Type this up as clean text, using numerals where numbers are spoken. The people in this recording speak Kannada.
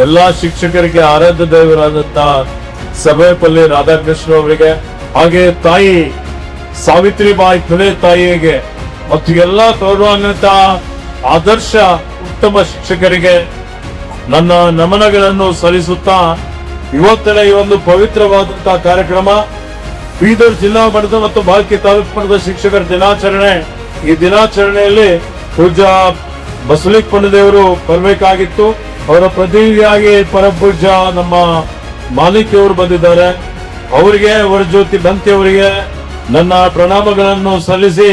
ಎಲ್ಲಾ ಶಿಕ್ಷಕರಿಗೆ, ಆರಾಧ್ಯ ದೇವರಾದಂತ ಸರ್ವೇಪಲ್ಲಿ ರಾಧಾಕೃಷ್ಣ ಅವರಿಗೆ, ಹಾಗೆ ತಾಯಿ ಸಾವಿತ್ರಿಬಾಯಿ ಫುಲೆ ತಾಯಿಗೆ ಮತ್ತು ಎಲ್ಲಾ ಗೌರವಾನ್ವಿತ ಆದರ್ಶ ಉತ್ತಮ ಶಿಕ್ಷಕರಿಗೆ ನನ್ನ ನಮನಗಳನ್ನು ಸಲ್ಲಿಸುತ್ತಾ ಇವತ್ತಿನ ಈ ಒಂದು ಪವಿತ್ರವಾದಂತಹ ಕಾರ್ಯಕ್ರಮ ಬೀದರ್ ಜಿಲ್ಲಾ ಮಟ್ಟದ ಮತ್ತು ಬಾಲ್ಕಿ ತಾಲೂಕು ಮಟ್ಟದ ಶಿಕ್ಷಕರ ದಿನಾಚರಣೆ. ಈ ದಿನಾಚರಣೆಯಲ್ಲಿ ಪೂಜ್ಯ ಬಸವಲಿಂಗ ಪಂಡದೇವರು ಬರಬೇಕಾಗಿತ್ತು. ಅವರ ಪ್ರತಿನಿಧಿಯಾಗಿ ಪರಪೂಜ್ಯ ನಮ್ಮ ಮಾಲಿಕಿಯವರು ಬಂದಿದ್ದಾರೆ. ಅವರಿಗೆ, ಅವರ ಜ್ಯೋತಿ ಬಂತಿ ಅವರಿಗೆ ನನ್ನ ಪ್ರಣಾಮಗಳನ್ನು ಸಲ್ಲಿಸಿ